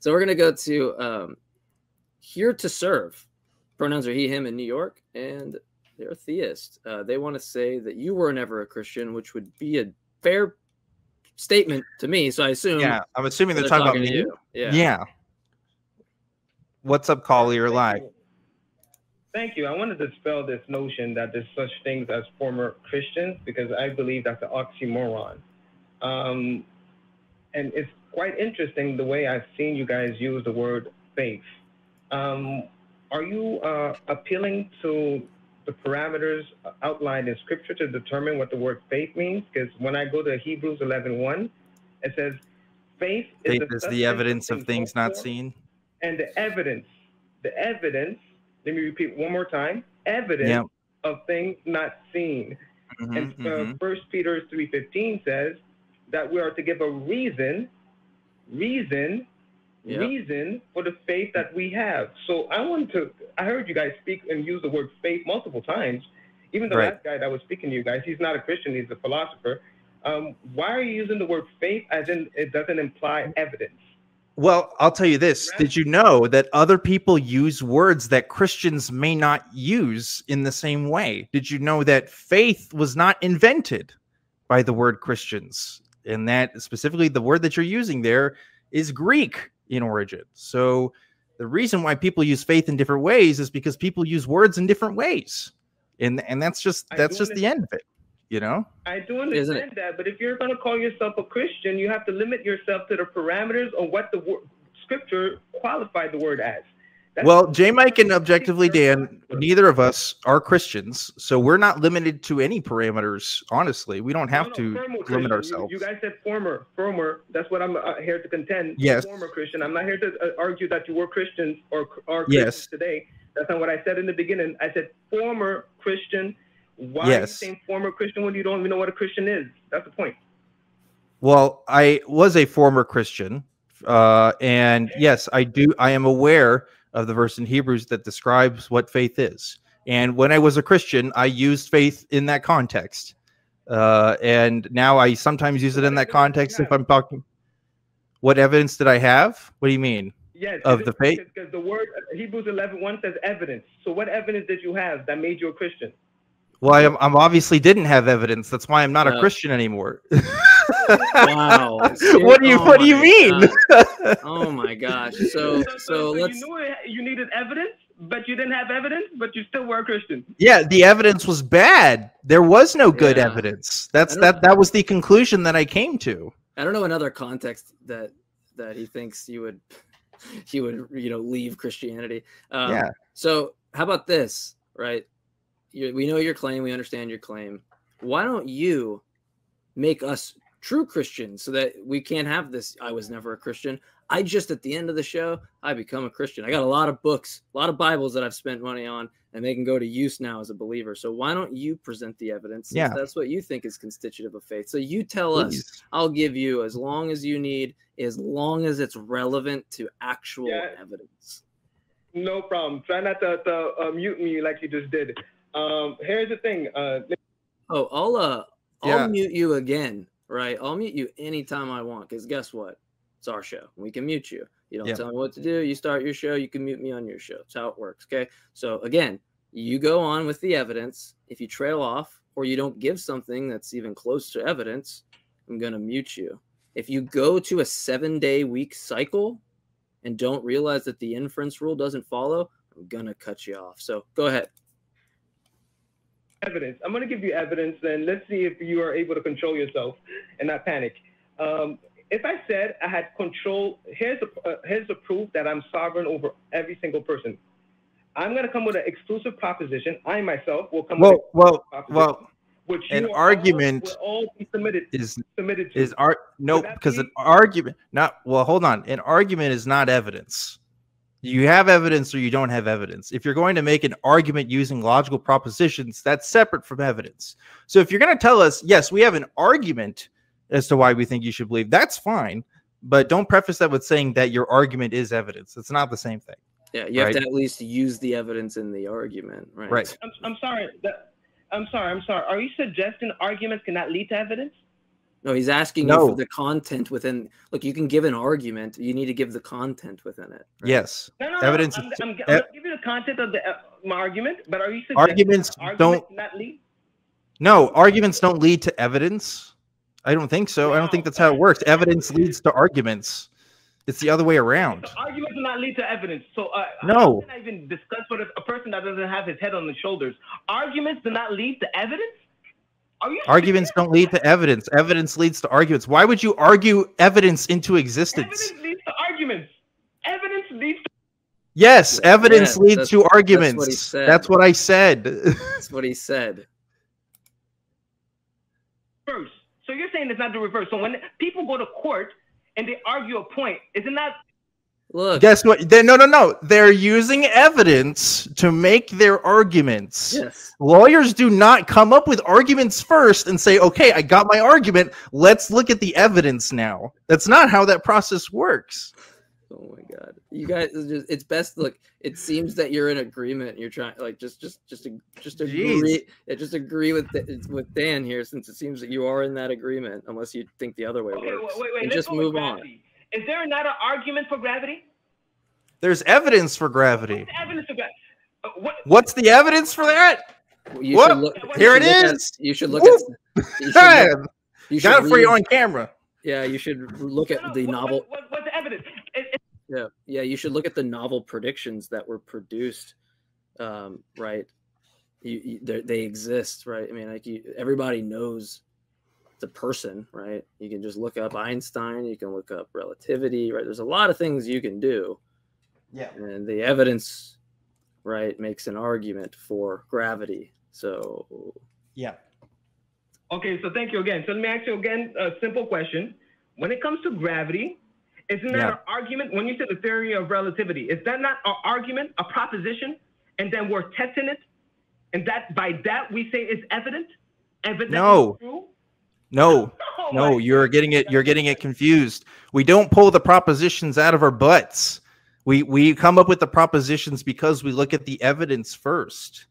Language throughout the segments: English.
So we're gonna go to here to serve. Pronouns are he, him in New York, and they're a theist. They want to say that you were never a Christian, which would be a fair statement to me. So I assume. Yeah, I'm assuming they're talking about me. You. Yeah. What's up, caller? You're live. Thank you. I wanted to dispel this notion that there's such things as former Christians, because I believe that's an oxymoron. And it's quite interesting the way I've seen you guys use the word faith. Are you appealing to the parameters outlined in Scripture to determine what the word faith means? Because when I go to Hebrews 11:1, it says, faith is the evidence of things not seen. And the evidence, let me repeat one more time, evidence of things not seen. And 1 Peter 3:15 says that we are to give a reason for the faith that we have. So I heard you guys speak and use the word faith multiple times. Even the last guy that was speaking to you guys, he's not a Christian, he's a philosopher. Why are you using the word faith as in it doesn't imply evidence? Well, I'll tell you this. Did you know that other people use words that Christians may not use in the same way? Did you know that faith was not invented by the word Christians? And that specifically the word that you're using there is Greek in origin. So the reason why people use faith in different ways is because people use words in different ways. And that's just the end of it. You know, I do understand that, but if you're going to call yourself a Christian, you have to limit yourself to the parameters of what the Scripture qualified the word as. Well, J. Mike and Objectively Dan, neither of us are Christians, so we're not limited to any parameters. Honestly, we don't have to limit ourselves. You guys said former. That's what I'm here to contend. Yes, former Christian. I'm not here to argue that you were Christians or are Christians today. That's not what I said in the beginning. I said former Christian. Why are you saying former Christian when you don't even know what a Christian is? That's the point. Well, I was a former Christian, and yes, I am aware of the verse in Hebrews that describes what faith is. And when I was a Christian, I used faith in that context. And now I sometimes use it in that context if I'm talking. What evidence did I have? What do you mean? Yes, of the faith? Because the word Hebrews 11:1 says evidence. So what evidence did you have that made you a Christian? Well, I'm obviously didn't have evidence. That's why I'm not a Christian anymore. Wow. What do you mean? Oh my gosh. So let's. You knew you needed evidence, but you didn't have evidence, but you still were a Christian. Yeah, the evidence was bad. There was no good evidence. That was the conclusion that I came to. I don't know another context that he thinks you would leave Christianity. So how about this, right? We know your claim. We understand your claim. Why don't you make us true Christians so that we can't have this? I was never a Christian. At the end of the show, I become a Christian. I got a lot of books, a lot of Bibles that I've spent money on, and they can go to use now as a believer. So why don't you present the evidence? Yeah. That's what you think is constitutive of faith. So you tell us, I'll give you as long as you need, as long as it's relevant to actual evidence. No problem. Try not to mute me like you just did. Here's the thing. I'll mute you again, right? I'll mute you anytime I want, because guess what? It's our show. We can mute you. You don't tell me what to do. You start your show. You can mute me on your show. That's how it works. Okay. So again, you go on with the evidence. If you trail off or you don't give something that's even close to evidence, I'm going to mute you. If you go to a 7-day week cycle and don't realize that the inference rule doesn't follow, I'm going to cut you off. So go ahead. Evidence. I'm going to give you evidence, and let's see if you are able to control yourself and not panic. If I said I had control, here's the proof that I'm sovereign over every single person. I'm going to come with an exclusive proposition. I myself will come with well, which an argument will all be submitted to. Because an argument hold on. An argument is not evidence. You have evidence or you don't have evidence. If you're going to make an argument using logical propositions, that's separate from evidence. So if you're going to tell us, yes, we have an argument as to why we think you should believe, that's fine. But don't preface that with saying that your argument is evidence. It's not the same thing. Yeah, you have to at least use the evidence in the argument, right? I'm sorry. I'm sorry. Are you suggesting arguments cannot lead to evidence? No, he's asking you for the content within. Look, you can give an argument. You need to give the content within it. Right? Yes. No. Evidence. I'm gonna give you the content of my argument, but are you suggesting arguments don't not lead? No, arguments don't lead to evidence. I don't think so. I don't think that's how it works. Evidence leads to arguments. It's the other way around. So arguments do not lead to evidence. So no. How can I even discuss with a person that doesn't have his head on his shoulders? Arguments do not lead to evidence? Arguments don't lead to evidence. Evidence leads to arguments. Why would you argue evidence into existence? Evidence leads to arguments. Evidence leads to... Yes, evidence leads to arguments. That's what I said. That's what he said. First. So you're saying it's not the reverse. So when people go to court and they argue a point, isn't that... Look, guess what? No. They're using evidence to make their arguments. Yes. Lawyers do not come up with arguments first and say, okay, I got my argument. Let's look at the evidence now. That's not how that process works. Oh my God. You guys, it's best. Look, it seems that you're in agreement. You're trying like just agree. Just agree with Dan here, since it seems that you are in that agreement, unless you think the other way works. Wait. And just move on. Is there not an argument for gravity? There's evidence for gravity. What's the evidence for gravity? What's the evidence for that? Here it is. You should look at. You got it for you on camera. Yeah, you should look at the novel. What's the evidence? Yeah. You should look at the novel predictions that were produced. Right. They exist, right? I mean, like everybody knows the person, right? You can just look up Einstein, you can look up relativity, right? There's a lot of things you can do. Yeah. And the evidence, right, makes an argument for gravity. So yeah. Okay, so thank you again. So let me ask you again a simple question. When it comes to gravity, isn't that an argument? When you say the theory of relativity, is that not an argument, a proposition, and then we're testing it, and that by that we say it's evident? No. True? No, you're getting it confused. We don't pull the propositions out of our butts. We come up with the propositions because we look at the evidence first,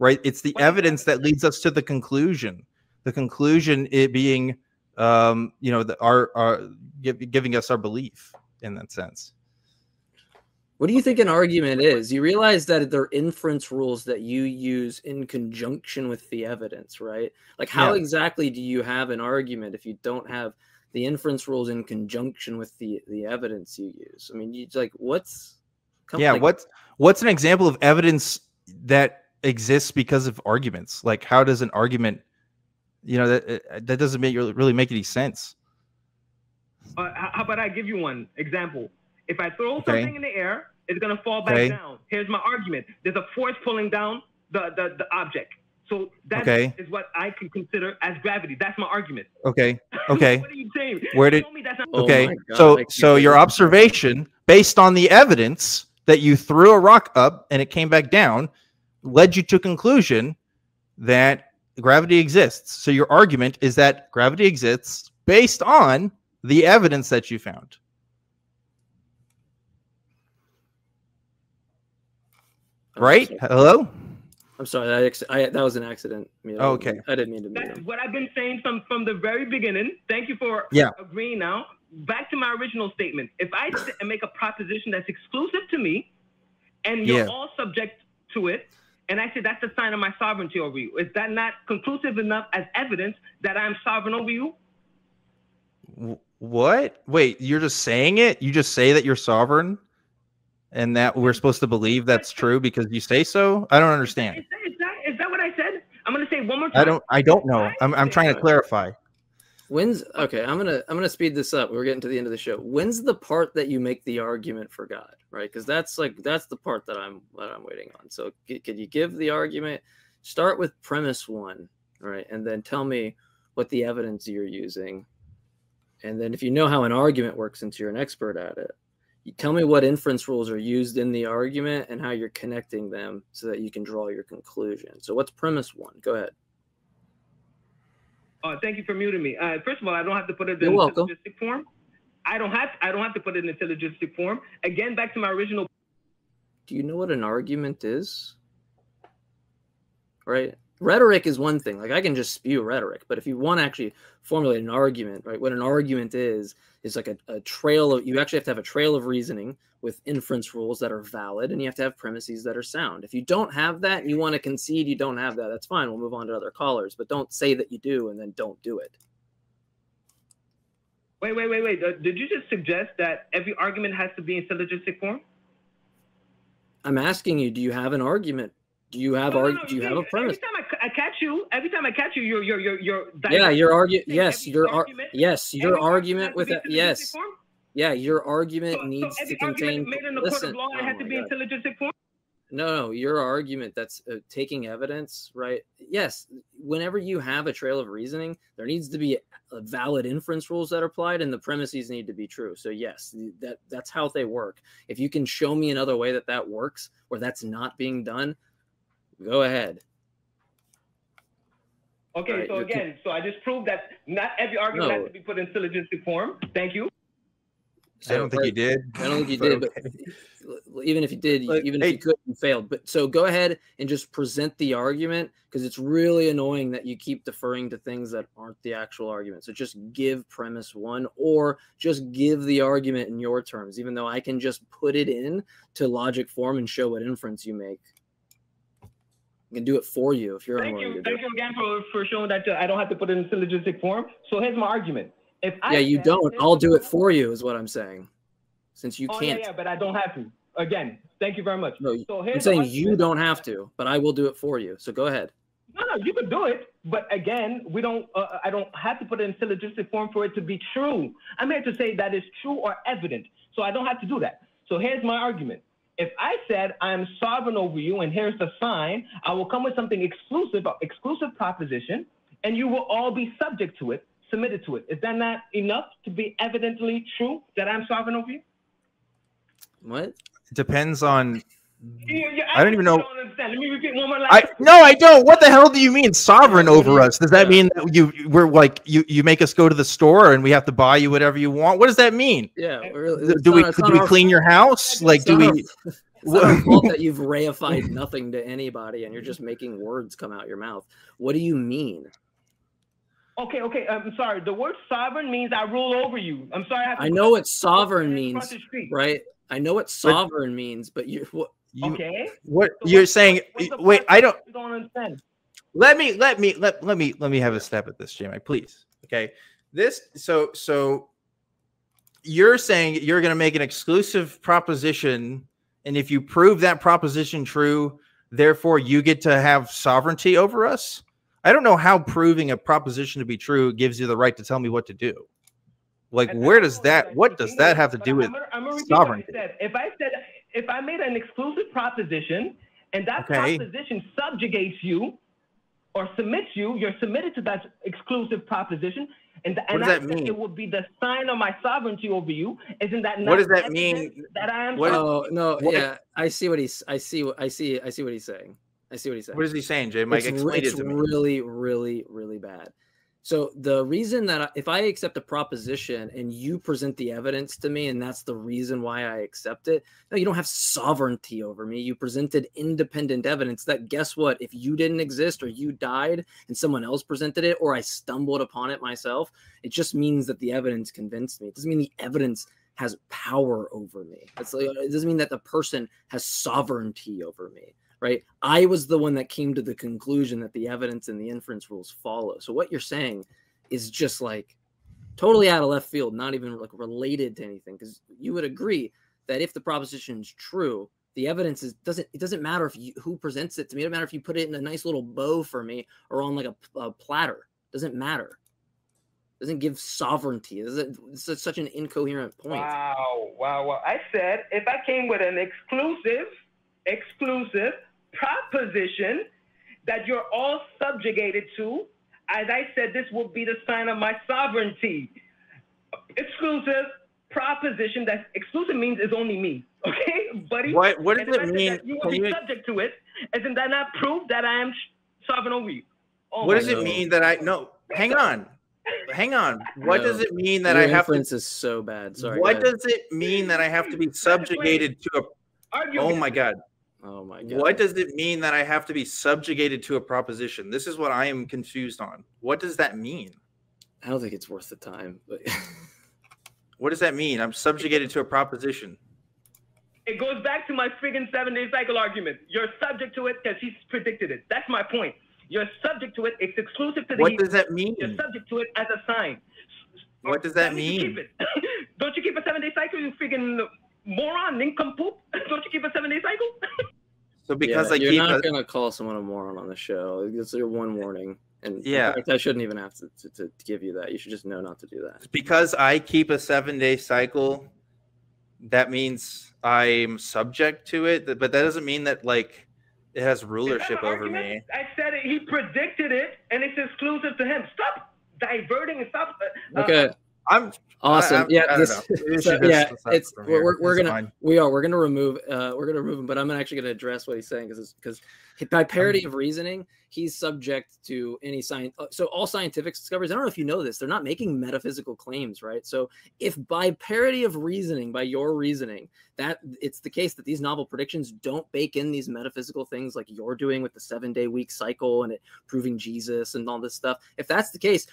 right? It's the evidence that leads us to the conclusion. The conclusion it being, our giving us our belief in that sense. What do you think an argument is? You realize that there are inference rules that you use in conjunction with the evidence, right? Like how exactly do you have an argument if you don't have the inference rules in conjunction with the evidence you use? I mean, you like what's an example of evidence that exists because of arguments? Like how does an argument, that doesn't really make any sense? How about I give you one example? If I throw something in the air, it's going to fall back down. Here's my argument. There's a force pulling down the object. So that is what I can consider as gravity. That's my argument. Okay. What are you saying? So your observation based on the evidence that you threw a rock up and it came back down led you to a conclusion that gravity exists. So your argument is that gravity exists based on the evidence that you found. Right? Hello? I'm sorry. That was an accident. Okay. I didn't mean to. That's what I've been saying from the very beginning. Thank you for agreeing now. Back to my original statement. If I make a proposition that's exclusive to me and you're all subject to it, and I say that's a sign of my sovereignty over you, is that not conclusive enough as evidence that I'm sovereign over you? What? Wait, you're just saying it? You just say that you're sovereign? And that we're supposed to believe that's true because you say so? I don't understand. Is that what I said? I'm gonna say one more time. I don't know. I'm trying to clarify. Okay, I'm gonna speed this up. We're getting to the end of the show. When's the part that you make the argument for God, right? Because that's the part that I'm waiting on. So could you give the argument? Start with premise one, right, and then tell me what the evidence you're using, and then if you know how an argument works, since you're an expert at it. You tell me what inference rules are used in the argument and how you're connecting them so that you can draw your conclusion. So what's premise one? Go ahead. Thank you for muting me. First of all, I don't have to put it in syllogistic form. I don't have to put it in a syllogistic form. Again, back to my original. Do you know what an argument is? Right? rhetoric is one thing. Like I can just spew rhetoric, but if you want to actually formulate an argument, right? What an argument is like a trail of, you actually have to have a trail of reasoning with inference rules that are valid, and you have to have premises that are sound. If you don't have that and you want to concede you don't have that, that's fine. We'll move on to other callers, but don't say that you do and then don't do it. Wait. Did you just suggest that every argument has to be in syllogistic form? I'm asking you, do you have an argument? Do you have do you have a premise? Every time I catch you, you're yeah, your argument. Yes, your argument with that. Yes, yeah, your argument needs to contain. Made in the court of law, it has to be in syllogistic form. No, your argument that's taking evidence, right? Yes, whenever you have a trail of reasoning, there needs to be a valid inference rules that are applied, and the premises need to be true. So yes, that's how they work. If you can show me another way that works, or that's not being done, go ahead. Okay, right, so again, so I just proved that not every argument has to be put in syllogistic form. Thank you. So, I don't think you did. I don't think you did, but even if you did, even if you could, you failed. But so go ahead and just present the argument, because it's really annoying that you keep deferring to things that aren't the actual argument. So just give premise one, or just give the argument in your terms, even though I can just put it in to logic form and show what inference you make. I can do it for you if you're unwilling to do it. Thank you again for showing that I don't have to put it in syllogistic form. So here's my argument. You don't. I'll do it for you, is what I'm saying. Since you can't. Yeah, but I don't have to. Again, thank you very much. No, so I'm saying you don't have to, but I will do it for you. So go ahead. No, you can do it. But again, we don't. I don't have to put it in syllogistic form for it to be true. I'm here to say that is true or evident. So I don't have to do that. So here's my argument. If I said I am sovereign over you, and here's the sign, I will come with something exclusive proposition, and you will all be subject to it, submitted to it. Is that not enough to be evidently true that I'm sovereign over you? What? It depends on. I don't even know. Don't understand. Let me repeat one more time. No, I don't. What the hell do you mean sovereign over us? Does that mean that we're like you make us go to the store and we have to buy you whatever you want? What does that mean? Yeah. Do we clean your house? Like, do we? It's not our fault that you've reified nothing to anybody and you're just making words come out your mouth. What do you mean? Okay. I'm sorry. The word sovereign means I rule over you. I'm sorry. I know what sovereign means, right? I know what sovereign means, but you're saying? Wait, I don't understand. Let me have a step at this, J-Mac, please. Okay, so you're saying you're going to make an exclusive proposition, and if you prove that proposition true, therefore you get to have sovereignty over us. I don't know how proving a proposition to be true gives you the right to tell me what to do. Like, what does that have to do with sovereignty? If I made an exclusive proposition and that proposition subjugates you or submits you, you're submitted to that exclusive proposition, and what does that mean? It would be the sign of my sovereignty over you. Isn't that not? What does that mean? That I am. Oh no, yeah, I see what he's saying. I see what he's saying. What is he saying, Jay? Mike, explain it to me. It's really, really, really bad. So the reason that if I accept a proposition and you present the evidence to me, and that's the reason why I accept it, no, you don't have sovereignty over me. You presented independent evidence that, guess what? If you didn't exist or you died and someone else presented it, or I stumbled upon it myself, it just means that the evidence convinced me. It doesn't mean the evidence has power over me. It doesn't mean that the person has sovereignty over me. Right? I was the one that came to the conclusion that the evidence and the inference rules follow. So what you're saying is just like totally out of left field, not even like related to anything. Because you would agree that if the proposition is true, the evidence doesn't matter who presents it to me. It doesn't matter if you put it in a nice little bow for me or on like a platter. It doesn't matter. It doesn't give sovereignty. It's such an incoherent point. Wow. I said if I came with an exclusive proposition that you're all subjugated to, as I said, this will be the sign of my sovereignty. Exclusive proposition. That exclusive means is only me. Okay, buddy. What does it mean? You will be subject to it. Isn't that not proof that I am sovereign over you? What does it mean that I no? Hang on. What does it mean that I have to? Inference is so bad. Sorry. What does it mean that I have to be subjugated to a? Oh my God. Oh my God. What does it mean that I have to be subjugated to a proposition? This is what I am confused on. What does that mean? I don't think it's worth the time. But what does that mean? I'm subjugated to a proposition. It goes back to my friggin' 7-day cycle argument. You're subject to it because he's predicted it. That's my point. You're subject to it. It's exclusive to the. What does that mean? You're subject to it as a sign. What does that mean? Keep it. Don't you keep a 7-day cycle, you friggin' moron, nincompoop? Don't you keep a 7-day cycle? So because you're not gonna call someone a moron on the show. It's your one warning. And yeah, I shouldn't even have to give you that. You should just know not to do that. Because I keep a 7-day cycle, that means I'm subject to it. But that doesn't mean that like it has rulership over me. I said it. He predicted it, and it's exclusive to him. Stop diverting and stop. Okay. I'm awesome. We're gonna remove him, but I'm actually gonna address what he's saying because by parity of reasoning, he's subject to any science. So all scientific discoveries, I don't know if you know this, they're not making metaphysical claims, right? So if by parity of reasoning, by your reasoning, that it's the case that these novel predictions don't bake in these metaphysical things like you're doing with the 7-day week cycle and it proving Jesus and all this stuff. If that's the case,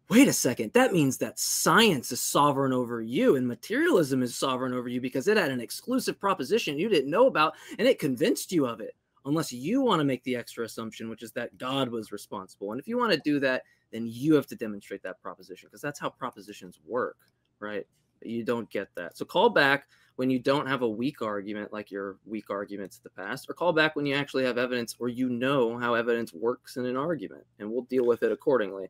wait a second, that means that science is sovereign over you and materialism is sovereign over you because it had an exclusive proposition you didn't know about and it convinced you of it, unless you want to make the extra assumption, which is that God was responsible. And if you want to do that, then you have to demonstrate that proposition because that's how propositions work, right? You don't get that. So call back when you don't have a weak argument like your weak arguments in the past, or call back when you actually have evidence or you know how evidence works in an argument, and we'll deal with it accordingly.